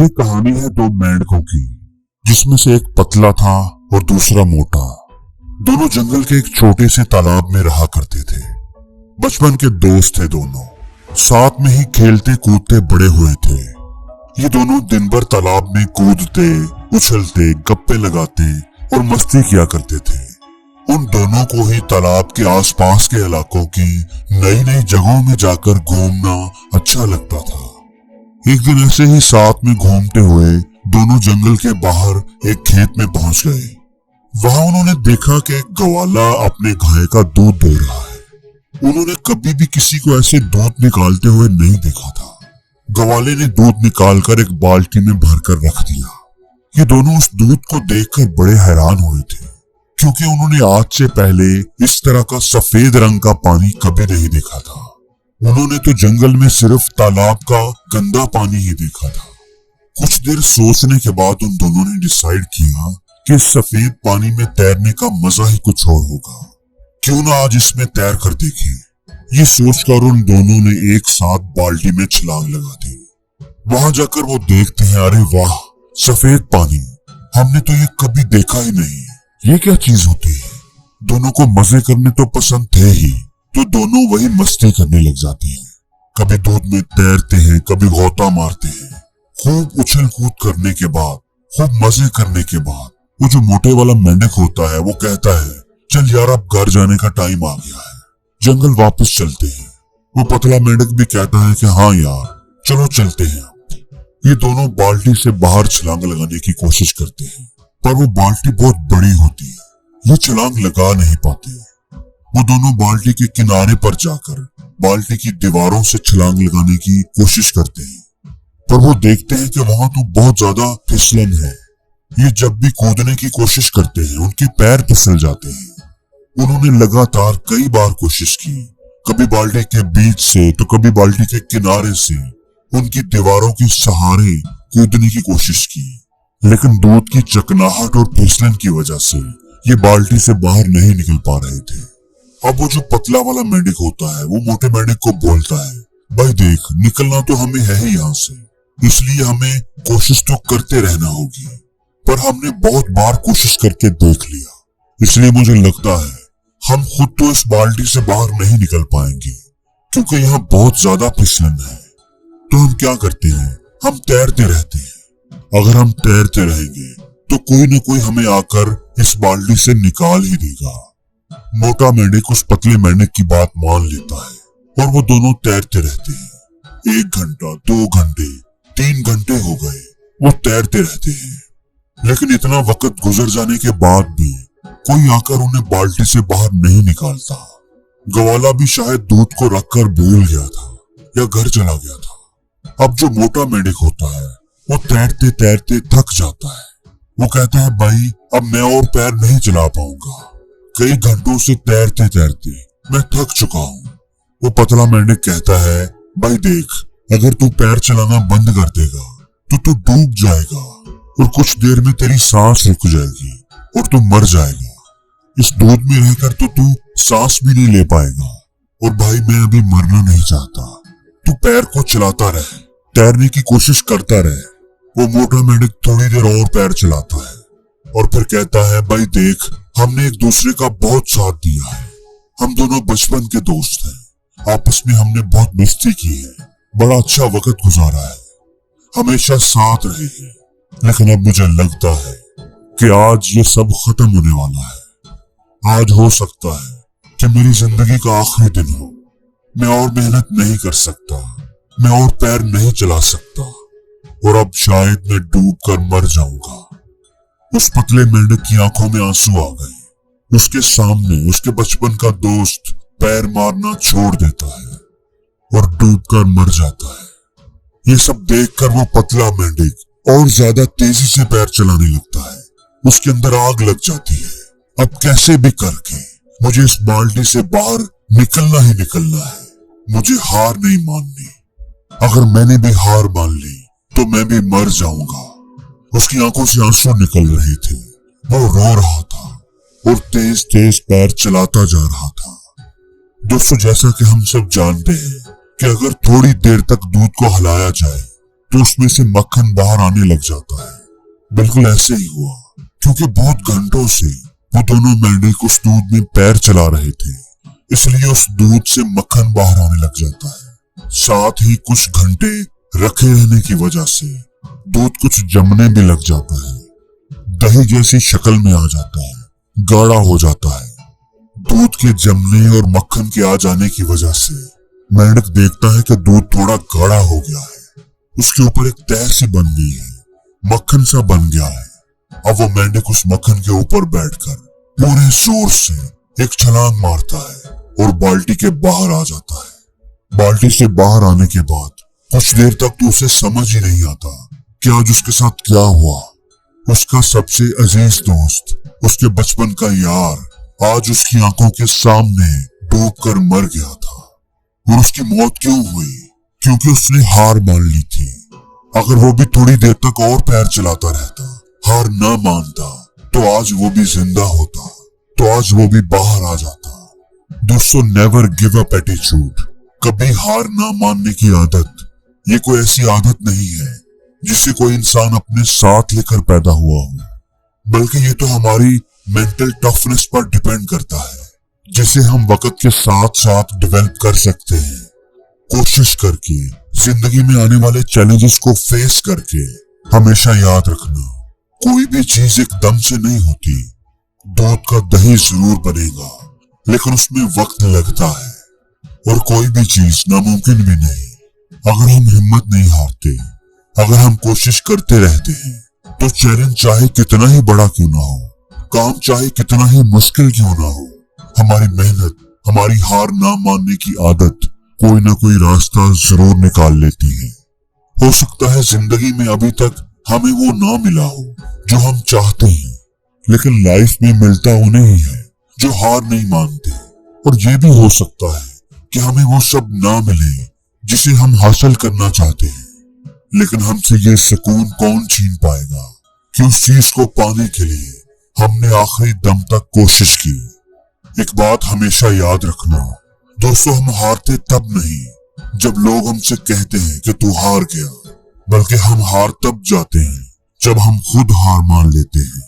ये कहानी है दो मेंढकों की, जिसमें से एक पतला था और दूसरा मोटा। दोनों जंगल के एक छोटे से तालाब में रहा करते थे। बचपन के दोस्त थे दोनों, साथ में ही खेलते कूदते बड़े हुए थे। ये दोनों दिन भर तालाब में कूदते, उछलते, गप्पे लगाते और मस्ती किया करते थे। उन दोनों को ही तालाब के आसपास के इलाकों की नई नई जगहों में जाकर घूमना अच्छा लगता था। एक दिन ऐसे ही साथ में घूमते हुए दोनों जंगल के बाहर एक खेत में पहुंच गए। वहां उन्होंने देखा कि एक ग्वाला अपने गाय का दूध दे रहा है। उन्होंने कभी भी किसी को ऐसे दूध निकालते हुए नहीं देखा था। ग्वाले ने दूध निकालकर एक बाल्टी में भरकर रख दिया। ये दोनों उस दूध को देखकर बड़े हैरान हुए थे, क्योंकि उन्होंने आज से पहले इस तरह का सफेद रंग का पानी कभी नहीं देखा था। उन्होंने तो जंगल में सिर्फ तालाब का गंदा पानी ही देखा था। कुछ देर सोचने के बाद उन दोनों ने डिसाइड किया कि सफेद पानी में तैरने का मजा ही कुछ और होगा। क्यों ना आज इसमें तैर कर देखें। ये सोचकर उन दोनों ने एक साथ बाल्टी में छलांग लगा दी। वहां जाकर वो देखते हैं, अरे वाह, सफेद पानी, हमने तो ये कभी देखा ही नहीं। ये क्या चीज होती है। दोनों को मजे करने तो पसंद थे ही, तो दोनों वही मस्ती करने लग जाते हैं। कभी दूध में तैरते हैं, कभी गोता मारते हैं। खूब उछल कूद करने के बाद, खूब मजे करने के बाद, वो जो मोटे वाला मेंढक होता है वो कहता है, चल यार अब घर जाने का टाइम आ गया है, जंगल वापस चलते हैं। वो पतला मेंढक भी कहता है कि हाँ यार चलो चलते हैं। ये दोनों बाल्टी से बाहर छलांग लगाने की कोशिश करते हैं, पर वो बाल्टी बहुत बड़ी होती है, ये छलांग लगा नहीं पाते। वो दोनों बाल्टी के किनारे पर जाकर बाल्टी की दीवारों से छलांग लगाने की कोशिश करते हैं, पर वो देखते हैं कि वहां तो बहुत ज्यादा फिसलन है। ये जब भी कूदने की कोशिश करते हैं उनके पैर फिसल जाते हैं। उन्होंने लगातार कई बार कोशिश की, कभी बाल्टी के बीच से तो कभी बाल्टी के किनारे से उनकी दीवारों के सहारे कूदने की कोशिश की, लेकिन दूध की चकनाहट और फिसलन की वजह से ये बाल्टी से बाहर नहीं निकल पा रहे थे। अब वो जो पतला वाला मेंढक होता है वो मोटे मेंढक को बोलता है, भाई देख, निकलना तो हमें है ही यहाँ से, इसलिए हमें कोशिश तो करते रहना होगी। पर हमने बहुत बार कोशिश करके देख लिया, इसलिए मुझे लगता है हम खुद तो इस बाल्टी से बाहर नहीं निकल पाएंगे, क्योंकि यहाँ बहुत ज्यादा फिसलन है। तो हम क्या करते हैं, हम तैरते रहते हैं। अगर हम तैरते रहेंगे तो कोई न कोई हमें आकर इस बाल्टी से निकाल ही देगा। मोटा मेंढक उस पतले मेंढक की बात मान लेता है और वो दोनों तैरते रहते हैं। 1 घंटा, 2 घंटे, 3 घंटे हो गए, वो तैरते रहते हैं। लेकिन इतना वक्त गुजर जाने के बाद भी कोई आकर उन्हें बाल्टी से बाहर नहीं निकालता। ग्वाला भी शायद दूध को रखकर भूल गया था या घर चला गया था। अब जो मोटा मेंढक होता है वो तैरते तैरते थक जाता है। वो कहता है, भाई अब मैं और पैर नहीं चला पाऊंगा, कई घंटों से तैरते तैरते मैं थक चुका हूँ। वो पतला मेंढक कहता है, भाई देख, अगर तू पैर चलाना बंद कर देगा तो तू डूब जाएगा और कुछ देर में तेरी सांस रुक जाएगी और तू मर जाएगा। इस दूध में रहकर तो तू सांस भी नहीं ले पाएगा। और भाई मैं अभी मरना नहीं चाहता, तू पैर को चलाता रहे, तैरने की कोशिश करता रहे। वो मोटा मेंढक थोड़ी देर और पैर चलाता है और फिर कहता है, भाई देख, हमने एक दूसरे का बहुत साथ दिया है, हम दोनों बचपन के दोस्त हैं, आपस में हमने बहुत मस्ती की है, बड़ा अच्छा वक्त गुजारा है, हमेशा साथ रहे हैं। लेकिन अब मुझे लगता है कि आज ये सब खत्म होने वाला है। आज हो सकता है कि मेरी जिंदगी का आखिरी दिन हो। मैं और मेहनत नहीं कर सकता, मैं और पैर नहीं चला सकता और अब शायद मैं डूब कर मर जाऊंगा। उस पतले मेंढक की आंखों में आंसू आ गए। उसके सामने उसके बचपन का दोस्त पैर मारना छोड़ देता है और डूबकर मर जाता है। ये सब देखकर वो पतला मेंढक और ज्यादा तेजी से पैर चलाने लगता है। उसके अंदर आग लग जाती है। अब कैसे भी करके मुझे इस बाल्टी से बाहर निकलना ही निकलना है, मुझे हार नहीं माननी। अगर मैंने भी हार मान ली तो मैं भी मर जाऊंगा। उसकी आंखों से आंसू निकल रहे थे, वो रो रहा था और तेज तेज पैर चलाता जा रहा था। दोस्तों, जैसा कि हम सब जानते हैं कि अगर थोड़ी देर तक दूध को हिलाया जाए तो उसमें से मक्खन बाहर आने लग जाता है। बिल्कुल ऐसे ही हुआ, क्योंकि बहुत घंटों से वो दोनों मेंढक उस दूध में पैर चला रहे थे, इसलिए उस दूध से मक्खन बाहर आने लग जाता है। साथ ही कुछ घंटे रखे रहने की वजह से दूध कुछ जमने भी लग जाता है, दही जैसी शक्ल में आ जाता है, गाढ़ा हो जाता है। दूध के जमने और मक्खन के आ जाने की वजह से मेंढक देखता है कि दूध थोड़ा गाढ़ा हो गया है, उसके ऊपर एक तह सी बन गई है, मक्खन सा बन गया है। अब वो मेंढक उस मक्खन के ऊपर बैठकर पूरे जोर से एक छलांग मारता है और बाल्टी के बाहर आ जाता है। बाल्टी से बाहर आने के बाद कुछ देर तक तो उसे समझ ही नहीं आता कि आज उसके साथ क्या हुआ। उसका सबसे अजीज दोस्त, उसके बचपन का यार, आज उसकी आंखों के सामने डूबकर मर गया था। और उसकी मौत क्यों हुई? क्योंकि उसने हार मान ली थी। अगर वो भी थोड़ी देर तक और पैर चलाता रहता, हार ना मानता, तो आज वो भी जिंदा होता, तो आज वो भी बाहर आ जाता। दोस्तों, नेवर गिव अप एटीट्यूड, कभी हार ना मानने की आदत, ये कोई ऐसी आदत नहीं है जिसे कोई इंसान अपने साथ लेकर पैदा हुआ हो, बल्कि ये तो हमारी मेंटल टफनेस पर डिपेंड करता है, जिसे हम वक्त के साथ साथ डेवलप कर सकते हैं। कोशिश करके, जिंदगी में आने वाले चैलेंजेस को फेस करके। हमेशा याद रखना, कोई भी चीज एकदम से नहीं होती। दूध का दही जरूर बनेगा, लेकिन उसमें वक्त लगता है। और कोई भी चीज नामुमकिन भी नहीं। अगर हम हिम्मत नहीं हारते, अगर हम कोशिश करते रहते हैं, तो चैलेंज चाहे कितना ही बड़ा क्यों ना हो, काम चाहे कितना ही मुश्किल क्यों ना हो, हमारी मेहनत, हमारी हार ना मानने की आदत कोई ना कोई रास्ता जरूर निकाल लेती है। हो सकता है जिंदगी में अभी तक हमें वो ना मिला हो जो हम चाहते हैं, लेकिन लाइफ में मिलता उन्हें ही है जो हार नहीं मानते। और ये भी हो सकता है कि हमें वो सब ना मिले जिसे हम हासिल करना चाहते हैं, लेकिन हमसे ये सुकून कौन छीन पाएगा कि उस चीज को पाने के लिए हमने आखिरी दम तक कोशिश की। एक बात हमेशा याद रखना दोस्तों, हम हारते तब नहीं जब लोग हमसे कहते हैं कि तू हार गया, बल्कि हम हार तब जाते हैं जब हम खुद हार मान लेते हैं।